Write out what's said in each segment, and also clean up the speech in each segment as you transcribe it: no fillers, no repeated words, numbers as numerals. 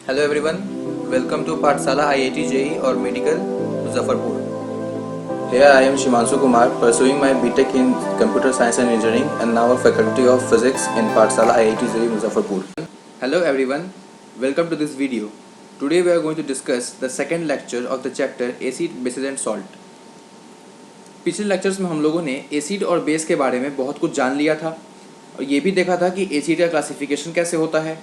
Hello everyone, welcome to Pathshala IIT JEE or Medical Muzaffarpur. Here I am Shimanshu Kumar pursuing my BTech in Computer Science and Engineering and now a Faculty of Physics in Pathshala IIT JEE Muzaffarpur. Hello everyone, welcome to this video. Today we are going to discuss the second lecture of the chapter Acid, Bases and Salt. पिछले lectures में हम लोगों ने acid और base के बारे में बहुत कुछ जान लिया था और ये भी देखा था कि एसिड का क्लासिफिकेशन कैसे होता है,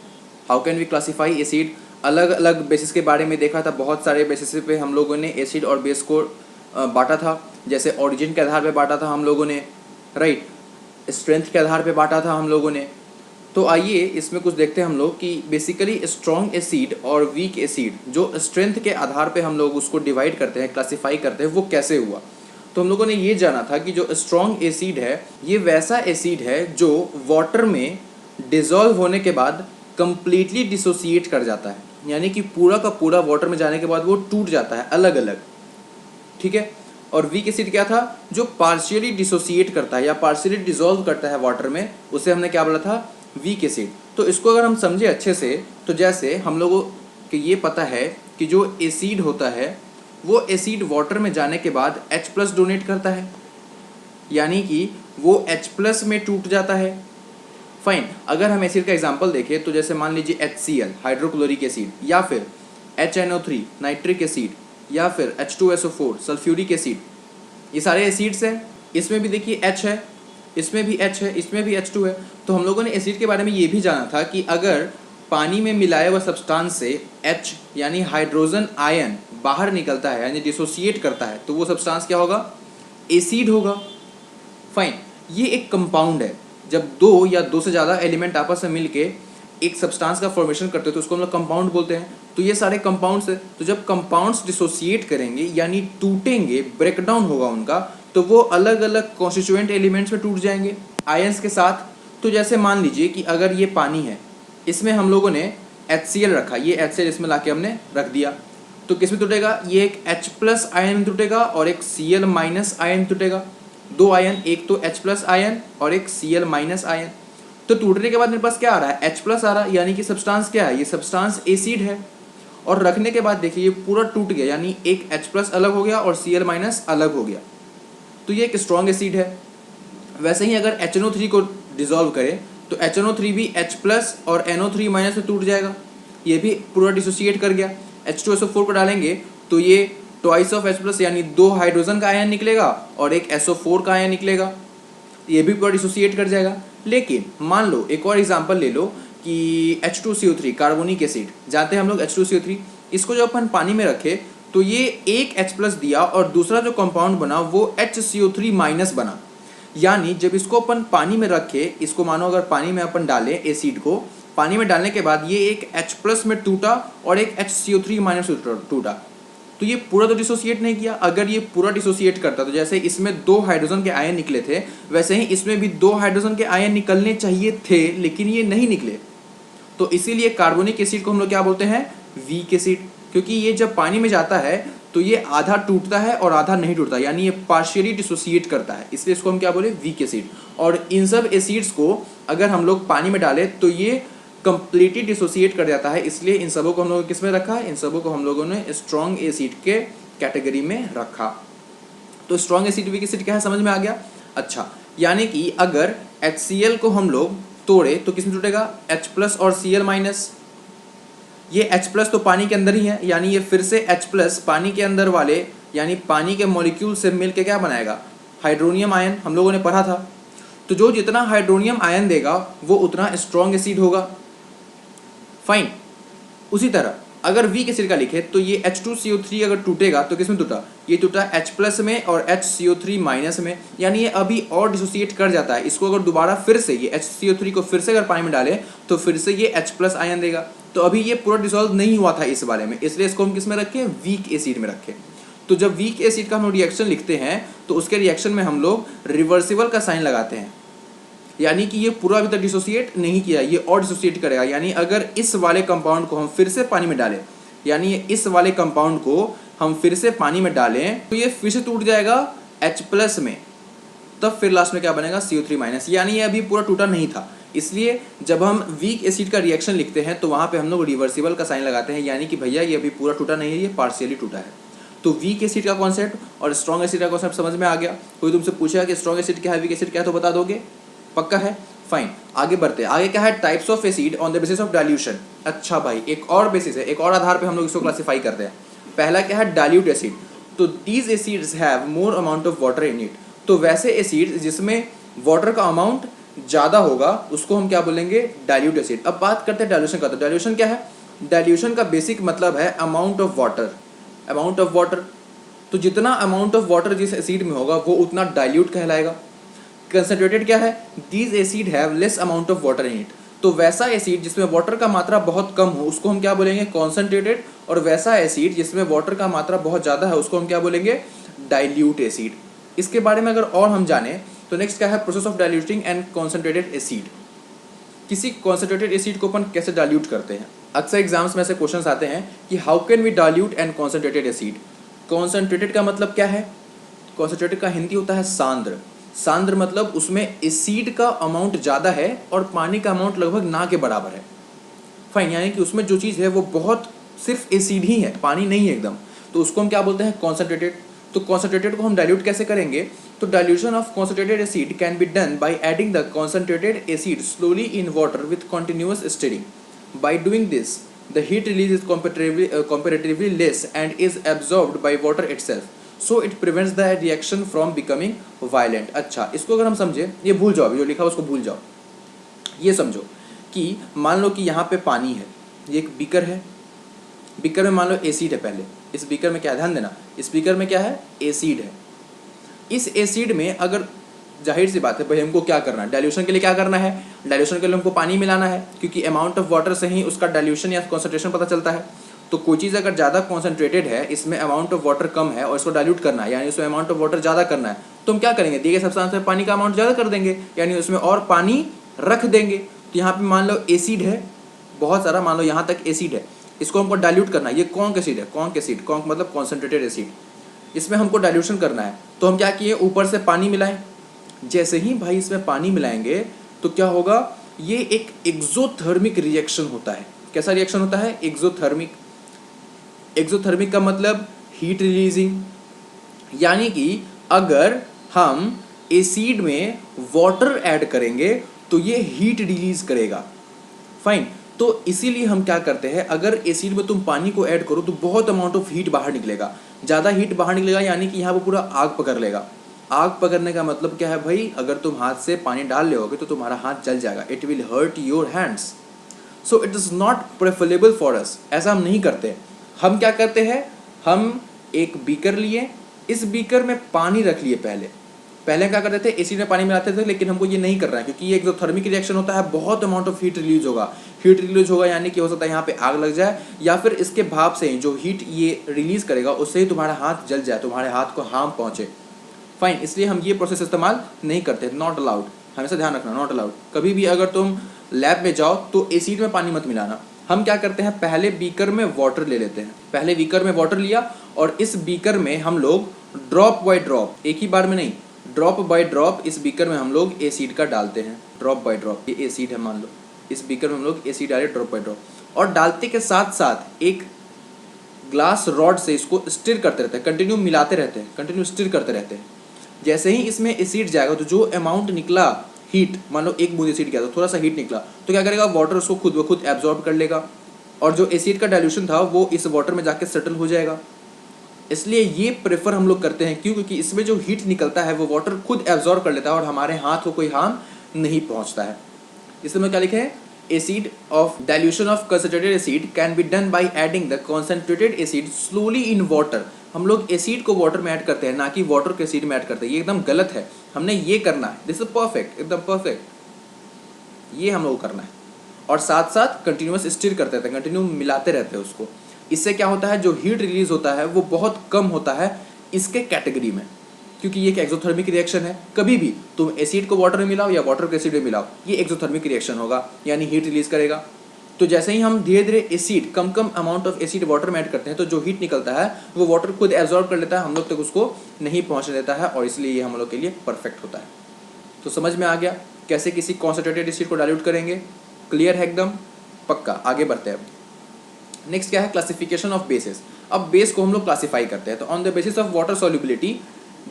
how can we classify acid. अलग अलग बेसिस के बारे में देखा था, बहुत सारे बेसिस पे हम लोगों ने एसिड और बेस को बांटा था। जैसे ओरिजिन के आधार पे बांटा था हम लोगों ने, राइट, स्ट्रेंथ के आधार पे बांटा था हम लोगों ने। तो आइए इसमें कुछ देखते हैं हम लोग कि बेसिकली स्ट्रॉन्ग एसिड और वीक एसिड जो स्ट्रेंथ के आधार पे हम लोग उसको डिवाइड करते हैं, क्लासीफाई करते हैं, वो कैसे हुआ। तो हम लोगों ने ये जाना था कि जो स्ट्रॉन्ग एसिड है ये वैसा एसिड है जो वाटर में डिसॉल्व होने के बाद कंप्लीटली डिसोसिएट कर जाता है, यानी कि पूरा का पूरा वाटर में जाने के बाद वो टूट जाता है अलग अलग, ठीक है। और वीक एसिड क्या था, जो पार्शियली डिसोसिएट करता है या पार्शियली डिसॉल्व करता है वाटर में, उसे हमने क्या बोला था, वीक एसिड। तो इसको अगर हम समझे अच्छे से तो जैसे हम लोगों को ये पता है कि जो एसिड होता है वो एसिड वाटर में जाने के बाद H+ डोनेट करता है, यानी कि वो H+ में टूट जाता है। फाइन, अगर हम एसिड का एग्जांपल देखें तो जैसे मान लीजिए HCl हाइड्रोक्लोरिक एसिड, या फिर HNO3 नाइट्रिक एसिड, या फिर H2SO4 सल्फ्यूरिक एसिड, ये सारे एसिड्स हैं। इसमें भी देखिए H है, इसमें भी H है, इसमें भी H2 है। तो हम लोगों ने एसिड के बारे में ये भी जाना था कि अगर पानी में मिलाया हुआ सब्सटेंस से H यानी हाइड्रोजन आयन बाहर निकलता है यानी डिसोसिएट करता है तो वो सब्सटेंस क्या होगा, एसिड होगा। फाइन, ये एक कंपाउंड है। जब दो या दो से ज़्यादा एलिमेंट आपस में मिलके एक सब्सटेंस का फॉर्मेशन करते हैं तो उसको हम लोग कंपाउंड बोलते हैं। तो ये सारे कंपाउंड्स हैं। तो जब कंपाउंड्स डिसोसिएट करेंगे यानी टूटेंगे, ब्रेकडाउन होगा उनका, तो वो अलग अलग कॉन्स्टिट्यूएंट एलिमेंट्स में टूट जाएंगे आयंस के साथ। तो जैसे मान लीजिए कि अगर ये पानी है, इसमें हम लोगों ने HCl रखा, ये HCl इसमें लाके हमने रख दिया, तो किस में टूटेगा, ये एक H+ आयन में टूटेगा और एक Cl- आयन टूटेगा। दो आयन, एक तो H+ आयन और एक Cl- आयन। तो टूटने के बाद मेरे पास क्या आ रहा है, H+ आ रहा है, यानी कि सब्सटेंस क्या है, ये सब्सटेंस एसिड है। और रखने के बाद देखिए ये पूरा टूट गया, यानी एक H+ अलग हो गया और Cl- अलग हो गया। तो ये एक स्ट्रॉन्ग एसिड है। वैसे ही अगर HNO3 को डिसॉल्व करें तो HNO3 भी H+ और NO3- में टूट जाएगा, ये भी पूरा डिसोसिएट कर गया। H2SO4 को डालेंगे तो ये ट्वाइस ऑफ H+ यानी दो हाइड्रोजन का आयन निकलेगा और एक SO4 का आयन निकलेगा, ये भी पूरा डिसोसिएट कर जाएगा। लेकिन मान लो एक और एग्जांपल ले लो कि H2CO3 कार्बोनिक एसिड, जानते हैं हम लोग H2CO3, इसको जब अपन पानी में रखे तो ये एक H+ दिया और दूसरा जो कंपाउंड बना वो HCO3- बना। यानी जब इसको अपन पानी में रखे, इसको मानो अगर पानी में अपन डालें एसिड को, पानी में डालने के बाद ये एक H+ में टूटा और एक HCO3- टूटा, तो ये पूरा तो डिसोसिएट नहीं किया। अगर ये पूरा डिसोसिएट करता तो जैसे इसमें दो हाइड्रोजन के आयन निकले थे, वैसे ही इसमें भी दो हाइड्रोजन के आयन निकलने चाहिए थे, लेकिन ये नहीं निकले। तो इसीलिए कार्बोनिक एसिड को हम लोग क्या बोलते हैं, वीक एसिड, क्योंकि ये जब पानी में जाता है तो ये आधा टूटता है और आधा नहीं टूटता, यानी ये पार्शियली डिसोसिएट करता है, इसलिए इसको हम क्या बोले, वीक एसिड। और इन सब एसिड्स को अगर हम लोग पानी में डालें तो ये कंप्लीटली डिसोसिएट कर जाता है, इसलिए इन सबों को हम लोगों ने किस में रखा है, इन सबों को हम लोगों ने स्ट्रॉन्ग एसिड के कैटेगरी में रखा। तो स्ट्रॉन्ग एसिड वीक एसिड क्या है, समझ में आ गया। अच्छा, यानी कि अगर HCl को हम लोग तोड़े तो किस में टूटेगा, H+ और Cl-। ये H+ तो पानी के अंदर ही है, यानी ये फिर से H+ पानी के अंदर वाले यानी पानी के मॉलिक्यूल से मिलके क्या बनाएगा, हाइड्रोनियम आयन, हम लोगों ने पढ़ा था। तो जो जितना हाइड्रोनियम आयन देगा वो उतना स्ट्रॉन्ग एसिड होगा। फाइन, उसी तरह अगर वीक एसिड का लिखे तो ये H2CO3 अगर टूटेगा तो किस में टूटा, ये टूटा H+ में और HCO3- में, यानी ये अभी और डिसोसिएट कर जाता है। इसको अगर दोबारा फिर से ये HCO3 को फिर से अगर पानी में डाले तो फिर से ये H+ आयन देगा। तो अभी ये पूरा डिसॉल्व नहीं हुआ था इस बारे में, इसलिए इसको हम किस में रखें, वीक एसिड में रखें। तो जब वीक एसिड का हम लोग रिएक्शन लिखते हैं तो उसके रिएक्शन में हम लोग रिवर्सिबल का साइन लगाते हैं, यानी कि ये पूरा अभी तक डिसोसिएट नहीं किया, ये और डिसोसिएट करेगा। यानी अगर इस वाले कंपाउंड को हम फिर से पानी में डालें, यानी इस वाले कंपाउंड को हम फिर से पानी में डालें तो ये फिर से टूट जाएगा H+ में, तब फिर लास्ट में क्या बनेगा, CO3-, यानी ये अभी पूरा टूटा नहीं था। इसलिए जब हम वीक एसिड का रिएक्शन लिखते हैं तो वहाँ पे हम लोग रिवर्सिबल का साइन लगाते हैं, यानी कि भैया ये अभी पूरा टूटा नहीं है, ये पार्शियली टूटा है। तो वीक एसिड का कॉन्सेप्ट और स्ट्रॉन्ग एसिड का कॉन्सेप्ट समझ में आ गया। कोई तुमसे पूछेगा कि स्ट्रॉन्ग एसिड क्या है, वीक एसिड क्या है, तो बता दोगे? पक्का है? फाइन, आगे बढ़ते हैं। आगे क्या है? Types of acid on the basis of dilution. अच्छा भाई, एक और बेसिस है, एक और आधार पे हम लोग इसको क्लासीफाई करते हैं। पहला क्या है? Dilute acid. तो these acids have more amount of water in it. तो वैसे एसिड जिसमें वाटर का अमाउंट ज़्यादा होगा उसको हम क्या बोलेंगे? Dilute acid. अब बात करते हैं डाइल्यूशन का। तो डाइल्यूशन क्या है? डाइल्यूशन का बेसिक मतलब है amount of water. Amount of water, तो जितना अमाउंट ऑफ वाटर जिस एसिड में होगा वो उतना डाइल्यूट कहलाएगा। कंसनट्रेटेड क्या है? These acid have less amount of water in it. तो वैसा एसिड जिसमें वाटर का मात्रा बहुत कम हो उसको हम क्या बोलेंगे? कॉन्सनट्रेटेड। और वैसा एसिड जिसमें वाटर का मात्रा बहुत ज़्यादा है उसको हम क्या बोलेंगे? Dilute acid. इसके बारे में अगर और हम जाने तो नेक्स्ट क्या है? Process of diluting and concentrated acid. किसी कॉन्सनट्रेटेड एसिड को अपन कैसे डाइल्यूट करते हैं? अक्सर एग्जाम्स में ऐसे क्वेश्चंस आते हैं कि how can we dilute and concentrated acid. Concentrated का मतलब क्या है? कॉन्सनट्रेटेड का हिंदी होता है सांद्र। सांद्र मतलब उसमें एसिड का अमाउंट ज़्यादा है और पानी का अमाउंट लगभग ना के बराबर है। फाइन, यानी कि उसमें जो चीज़ है वो बहुत सिर्फ एसिड ही है, पानी नहीं है एकदम, तो उसको हम क्या बोलते हैं? कॉन्सनट्रेटेड। तो कॉन्सनट्रेटेड को हम डाइल्यूट कैसे करेंगे? तो dilution of concentrated acid can be done by adding the concentrated acid slowly in water with continuous stirring. By doing this the heat release is comparatively less and is absorbed by water itself, so it prevents the reaction from becoming violent। अच्छा, इसको अगर हम समझे, ये भूल जाओ, अभी जो लिखा है उसको भूल जाओ। ये समझो कि मान लो कि यहाँ पे पानी है, ये एक बीकर है, बीकर में मान लो एसिड है। पहले इस बीकर में क्या, ध्यान देना, इस बीकर में क्या है? एसिड है। इस एसिड में अगर, जाहिर सी बात है भाई, हमको क्या करना है? डाइल्यूशन के लिए क्या करना है? डाइल्यूशन के लिए हमको पानी मिलाना है, क्योंकि अमाउंट ऑफ वाटर से ही उसका डाइल्यूशन या कॉन्सेंट्रेशन पता चलता है। तो कोई चीज़ अगर ज़्यादा कॉन्सेंट्रेटेड है, इसमें अमाउंट ऑफ वाटर कम है और इसको डाइल्यूट करना है, यानी उसमें अमाउंट ऑफ वाटर ज़्यादा करना है, तो हम क्या करेंगे? दिए गए सब्सटेंस में पानी का अमाउंट ज़्यादा कर देंगे, यानी उसमें और पानी रख देंगे। तो यहाँ पे मान लो एसिड है बहुत सारा, मान लो यहाँ तक एसिड है, इसको हमको डाइल्यूट करना है। ये कॉन्क एसिड है, कॉन्क एसिड, कॉन्क मतलब कॉन्सेंट्रेटेड एसिड, इसमें हमको डाइल्यूशन करना है। तो हम क्या किए? ऊपर से पानी मिलाएं। जैसे ही भाई इसमें पानी मिलाएंगे तो क्या होगा? ये एक एक्सोथर्मिक रिएक्शन होता है। कैसा रिएक्शन होता है? एक्सोथर्मिक। एक्सोथर्मिक का मतलब हीट रिलीजिंग, यानी कि अगर हम एसिड में वाटर ऐड करेंगे तो ये हीट रिलीज करेगा। फाइन, तो इसीलिए हम क्या करते हैं, अगर एसिड में तुम पानी को ऐड करो तो बहुत अमाउंट ऑफ हीट बाहर निकलेगा, ज़्यादा हीट बाहर निकलेगा, यानी कि यहाँ पर पूरा आग पकड़ लेगा। आग पकड़ने का मतलब क्या है भाई? अगर तुम हाथ से पानी डाल लोगे तो तुम्हारा हाथ जल जाएगा, it will hurt your hands. So it is not preferable for us. ऐसा हम नहीं करते। हम क्या करते हैं? हम एक बीकर लिए, इस बीकर में पानी रख लिए। पहले क्या करते थे? एसिड में पानी मिलाते थे, लेकिन हमको ये नहीं करना है क्योंकि ये एक्सोथर्मिक रिएक्शन होता है, बहुत अमाउंट ऑफ हीट रिलीज होगा। हीट रिलीज होगा यानी कि हो सकता है यहाँ पे आग लग जाए, या फिर इसके भाप से जो हीट ये रिलीज करेगा उससे ही तुम्हारा हाथ जल जाए, तुम्हारे हाथ को हार्म पहुँचे। फाइन, इसलिए हम ये प्रोसेस इस्तेमाल नहीं करते। नॉट अलाउड, हमेशा ध्यान रखना, नॉट अलाउड। कभी भी अगर तुम लैब में जाओ तो एसिड में पानी मत मिलाना। हम क्या करते हैं? पहले बीकर में वाटर ले लेते हैं। पहले बीकर में वाटर लिया और इस बीकर में हम लोग ड्रॉप बाय ड्रॉप, एक ही बार में नहीं, ड्रॉप बाय ड्रॉप इस बीकर में हम लोग एसिड का डालते हैं। ड्रॉप बाय ड्रॉप, ये एसिड है मान लो, इस बीकर में हम लोग एसिड डाले ड्रॉप बाय ड्रॉप, और डालते के साथ साथ एक ग्लास रॉड से इसको स्टिर करते रहते हैं, कंटिन्यू मिलाते रहते हैं, कंटिन्यू स्टिर करते रहते हैं। जैसे ही इसमें एसिड जाएगा तो जो अमाउंट निकला हीट, मान लो एक बूंद एसिड गया तो थोड़ा सा हीट निकला, तो क्या करेगा? वाटर उसको खुद ब खुद एब्जॉर्ब कर लेगा और जो एसिड का डाइल्यूशन था वो इस वाटर में जाके सेटल हो जाएगा। इसलिए ये प्रेफर हम लोग करते हैं, क्यों? क्योंकि इसमें जो हीट निकलता है वो वाटर खुद एब्जॉर्ब कर लेता है और हमारे हाथ को कोई हार्म नहीं पहुंचता है। इसमें क्या लिखे हैं? Acid of dilution of concentrated acid can be done by adding the concentrated acid slowly in water. हम लोग एसिड को वाटर में ऐड करते हैं, ना कि वाटर को एसिड में ऐड करते हैं। ये एकदम गलत है, हमने ये करना है। दिस इज परफेक्ट, एकदम परफेक्ट, ये हम लोग करना है। और साथ साथ कंटिन्यूअस स्टिर करते रहते हैं, कंटिन्यू मिलाते रहते हैं उसको। इससे क्या होता है? जो हीट रिलीज होता है वो बहुत कम होता है इसके कैटेगरी में, क्योंकि ये एक एक्सोथर्मिक रिएक्शन है। कभी भी तुम एसिड को वाटर में मिलाओ या वाटर को एसिड में मिलाओ, ये एक्सोथर्मिक रिएक्शन होगा, यानी हीट रिलीज करेगा। तो जैसे ही हम धीरे धीरे acid, come amount of acid water में ऐड करते हैं तो जो हीट निकलता है वो वाटर खुद एब्जॉर्ब कर लेता है, हम लोग तक उसको नहीं पहुँचने देता है, और इसलिए ये हम लोग के लिए परफेक्ट होता है। तो समझ में आ गया? कैसे किसी कॉन्सेंट्रेटेड एसिड को डाइल्यूट करेंगे। क्लियर है एकदम, पक्का। आगे बढ़ते हैं। नेक्स्ट क्या है, क्लासिफिकेशन ऑफ बेसिस। अब बेस को हम लोग क्लासीफाई करते हैं। तो on the basis of water solubility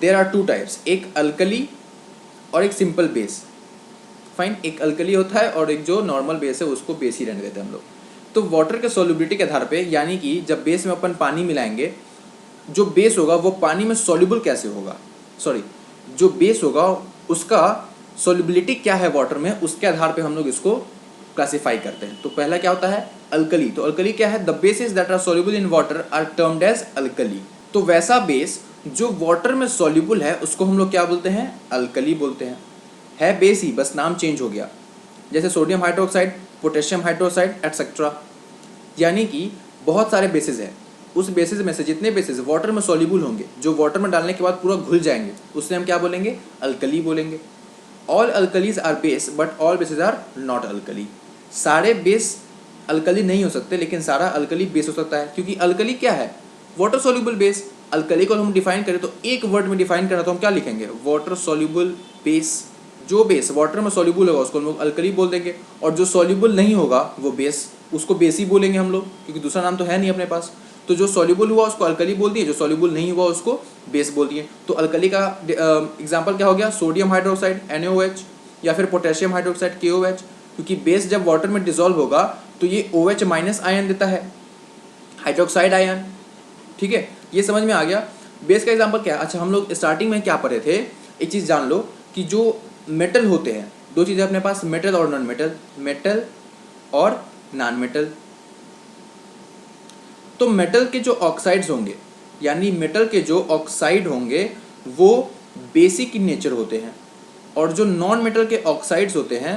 there are two types, एक अल्कली और एक सिंपल बेस। फाइन, एक अल्कली होता है और एक जो नॉर्मल बेस है उसको बेस ही रहने देते हैं हम लोग। तो वाटर के सॉल्युबिलिटी के आधार पे, यानी कि जब बेस में अपन पानी मिलाएंगे, जो बेस होगा वो पानी में सॉल्युबल कैसे होगा, सॉरी जो बेस होगा उसका सॉल्युबिलिटी क्या है वाटर में, उसके आधार पे हम लोग इसको क्लासीफाई करते हैं। तो पहला क्या होता है, अल्कली। तो अल्कली क्या है, the bases that are soluble in water are termed as alkali. तो वैसा बेस जो वाटर में सॉल्युबल है उसको हम लोग क्या बोलते हैं, अल्कली बोलते हैं। है बेस ही, बस नाम चेंज हो गया। जैसे sodium hydroxide, potassium hydroxide etcetera. यानी कि बहुत सारे बेसिस हैं, उस बेसिस में से जितने बेसिस वाटर में सॉल्युबल होंगे, जो वाटर में डालने के बाद पूरा घुल जाएंगे, उससे हम क्या बोलेंगे, अल्कली बोलेंगे। All alkalis are base but all bases are not alkali. सारे बेस अल्कली नहीं हो सकते, लेकिन सारा अल्कली बेस हो सकता है। क्योंकि अल्कली क्या है, वाटर सॉल्युबल बेस। अल्कली को हम डिफाइन करें तो एक वर्ड में डिफाइन करना, तो हम क्या लिखेंगे, वाटर सॉल्युबल बेस। जो बेस वाटर में सॉल्युबल होगा उसको हम लोग अल्कली बोल देंगे, और जो सॉल्युबल नहीं होगा वो बेस, उसको बेस ही बोलेंगे हम लोग, क्योंकि दूसरा नाम तो है नहीं अपने पास। तो जो सॉल्युबल हुआ उसको अल्कली बोल दिए, जो सॉल्युबल नहीं हुआ उसको बेस बोल दिए। तो अल्कली का एग्जांपल क्या हो गया, सोडियम हाइड्रोक्साइड NaOH, या फिर पोटेशियम हाइड्रोक्साइड KOH। क्योंकि बेस जब वाटर में डिसॉल्व होगा तो ये OH माइनस आयन देता है, हाइड्रोक्साइड आयन। ठीक है, ये समझ में आ गया। बेस का एग्जांपल क्या है। अच्छा, हम लोग स्टार्टिंग में क्या पढ़े थे, एक चीज़ जान लो कि जो मेटल होते हैं, दो चीज़ें अपने पास, मेटल और नॉन मेटल, मेटल और नॉन मेटल। तो मेटल के जो ऑक्साइड्स होंगे, यानी मेटल के जो ऑक्साइड होंगे वो बेसिक इन नेचर होते हैं, और जो नॉन मेटल के ऑक्साइड्स होते हैं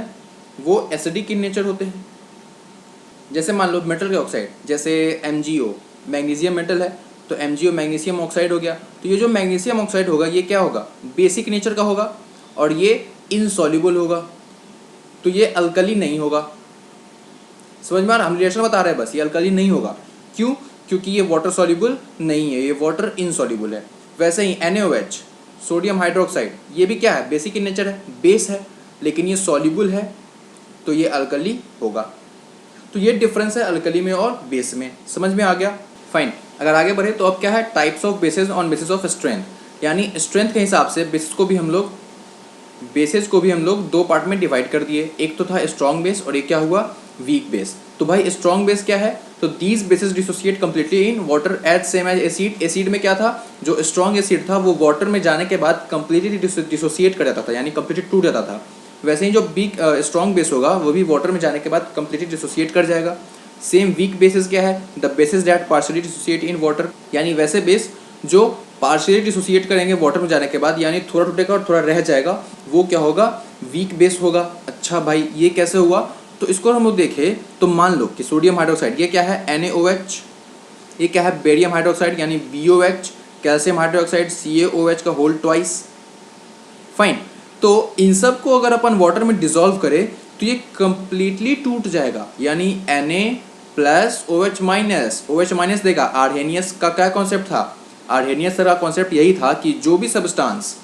वो एसिडिक इन नेचर होते हैं। जैसे मान लो मेटल के ऑक्साइड, जैसे MgO, मैग्नीशियम मेटल है तो MgO मैग्नीशियम ऑक्साइड हो गया। तो ये जो मैग्नीशियम ऑक्साइड होगा ये क्या होगा, बेसिक नेचर का होगा, और ये इनसॉल्युबल होगा, तो ये अल्कली नहीं होगा। समझ में आ रहा, हम रिलेशन बता रहे हैं बस, ये अल्कली नहीं होगा। क्यों, क्योंकि ये वाटर सॉल्युबल नहीं है, ये वाटर इनसॉल्युबल है। वैसे ही NaOH, सोडियम हाइड्रोक्साइड, ये भी क्या है, बेसिक इन नेचर है, बेस है, लेकिन ये सॉल्युबल है तो ये अल्कली होगा। तो ये डिफरेंस है अल्कली में और बेस में। समझ में आ गया, फाइन। अगर आगे बढ़े तो अब क्या है, types of basis on basis of strength. यानी स्ट्रेंथ के हिसाब से बेसिस को भी हम लोग दो पार्ट में डिवाइड कर दिए। एक तो था स्ट्रॉन्ग बेस और एक क्या हुआ, वीक बेस। तो भाई स्ट्रॉन्ग बेस क्या है, तो these bases dissociate completely in water as same as acid. Acid में क्या था, जो स्ट्रॉन्ग एसिड था वो वाटर में जाने के बाद कम्प्लीटली डिसोसिएट कर जाता था, यानी कम्प्लीटली टूट जाता था। वैसे ही जो वीक स्ट्रॉन्ग बेस होगा वो भी वाटर में जाने के बाद कम्प्लीटली डिसोसिएट कर जाएगा। सेम वीक बेसिस क्या है, the bases that partially dissociate in water. यानी वैसे बेस जो पार्शियली डिसोसिएट करेंगे वाटर में जाने के बाद, यानी थोड़ा टूटेगा और थोड़ा रह जाएगा, वो क्या होगा, वीक बेस होगा। अच्छा भाई, ये कैसे हुआ, तो इसको हम लोग देखें तो मान लो कि सोडियम हाइड्रोक्साइड ये क्या है, NaOH, ये क्या है, बेरियम हाइड्रोक्साइड यानी BOH, कैल्शियम हाइड्रोक्साइड CaOH का होल ट्वाइस। फाइन, तो इन सब को अगर अपन वाटर में डिसॉल्व करें तो ये कंप्लीटली टूट जाएगा, यानी Na+OH माइनस, OH माइनस देगा। आर्हेनियस का क्या कॉन्सेप्ट था, आर्हेनियस का कॉन्सेप्ट यही था कि जो भी सब्सटेंस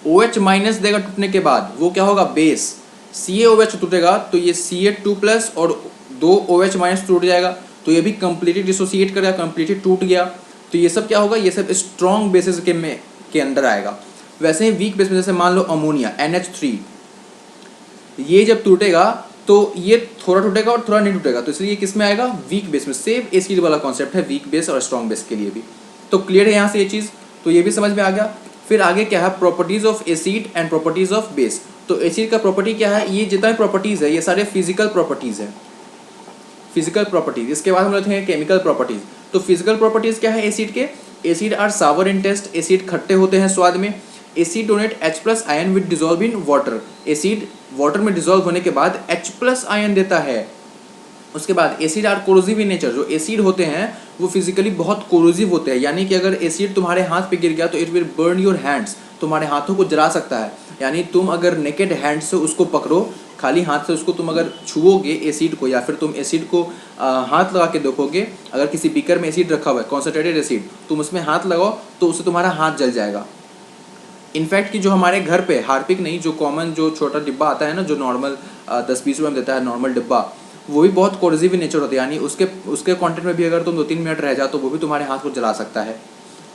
OH माइनस देगा टूटने के बाद वो क्या होगा, बेस। CaOH टूटेगा तो ये Ca2+ और 2 OH माइनस टूट जाएगा, तो ये भी कंप्लीटली डिसोसिएट करेगा, कंप्लीटली टूट गया। तो ये सब क्या होगा, ये सब स्ट्रॉन्ग बेसिस के अंदर आएगा। वैसे ही वीक बेस में जैसे मान लो अमोनिया NH3, ये जब टूटेगा तो ये थोड़ा टूटेगा और थोड़ा नहीं टूटेगा, तो इसलिए ये किस में आएगा, वीक बेस में। सेम एसिड वाला कॉन्सेप्ट है वीक बेस और स्ट्रॉन्ग बेस के लिए भी। तो क्लियर है यहाँ से ये चीज़, तो ये भी समझ में आ गया। फिर आगे क्या है, properties of acid and properties of base. तो एसिड का प्रॉपर्टी क्या है, ये जितना भी प्रॉपर्टीज है ये सारे फिजिकल प्रॉपर्टीज है, फिजिकल प्रॉपर्टीज। इसके बाद हम लेते हैं केमिकल प्रॉपर्टीज। तो फिजिकल प्रॉपर्टीज क्या है एसिड के, acid are sour in taste, acid खट्टे होते हैं स्वाद में। Acid donate H+ ion with dissolve in water, acid water में डिजॉल्व होने के बाद H+ आयन देता है। उसके बाद acid are corrosive in nature, जो एसिड होते हैं वो फिजिकली बहुत कोरोसिव होते हैं, यानी कि अगर एसिड तुम्हारे हाथ पे गिर गया तो it will burn your hands, तुम्हारे हाथों को जला सकता है। यानी तुम अगर नेकेड हैंड से उसको पकड़ो, खाली हाथ से उसको तुम अगर छुओगे एसिड को, या फिर तुम एसिड को हाथ लगा के देखोगे, अगर किसी बीकर में एसिड रखा हुआ है कॉन्सेंट्रेटेड एसिड, तुम उसमें हाथ लगाओ तो उससे तुम्हारा हाथ जल जाएगा। इनफैक्ट कि जो हमारे घर पे हार्पिक नहीं, जो कॉमन जो छोटा डिब्बा आता है ना, जो नॉर्मल 10-20 रुपये में देता है नॉर्मल डिब्बा, वो भी बहुत कोरोसिव इन नेचर होता है, यानी उसके उसके कंटेंट में भी अगर तुम 2-3 मिनट रह जाओ तो वो भी तुम्हारे हाथ को जला सकता है।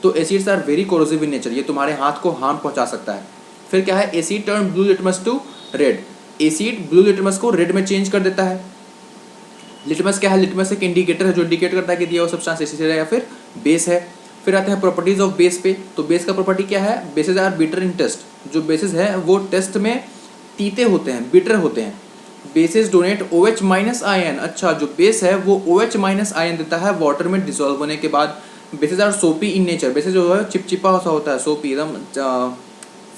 तो acids are very corrosive in nature, ये तुम्हारे हाथ को हार्म पहुंचा सकता है। फिर क्या है, acid turn blue litmus to red, acid blue litmus को रेड में चेंज कर देता है। लिटमस क्या है, लिटमस एक इंडिकेटर है जो इंडिकेट करता है कि दिया हुआ सब्सटेंस एसिड है या फिर बेस है। फिर आते हैं प्रॉपर्टीज ऑफ बेस पे, तो बेस का प्रॉपर्टी क्या है, bases are bitter in taste, जो बेसिस है वो टेस्ट में तीते होते हैं, बिटर होते हैं। Basis donate OH minus ion, अच्छा जो बेस है वो OH माइनस आयन देता है वाटर में डिसॉल्व होने के बाद। बेसिस आर सोपी इन नेचर, बेसिस जो है चिपचिपा सा होता है, सोपी एकदम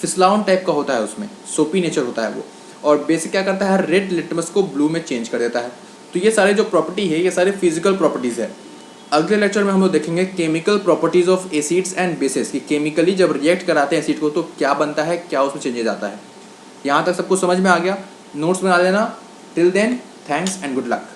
फिसलाउन टाइप का होता है, उसमें सोपी नेचर होता है वो। और बेसिक क्या करता है, रेड लिटमस को ब्लू में चेंज कर देता है। तो ये सारे जो प्रॉपर्टी है ये सारे फिजिकल प्रॉपर्टीज़ है। अगले लेक्चर में हम लोग देखेंगे chemical properties of acids and bases, कि केमिकली जब रिएक्ट कराते हैं एसिड को तो क्या बनता है, क्या उसमें चेंजेस आता है। यहाँ तक सबको समझ में आ गया, नोट्स बना लेना। Till then thanks and good luck.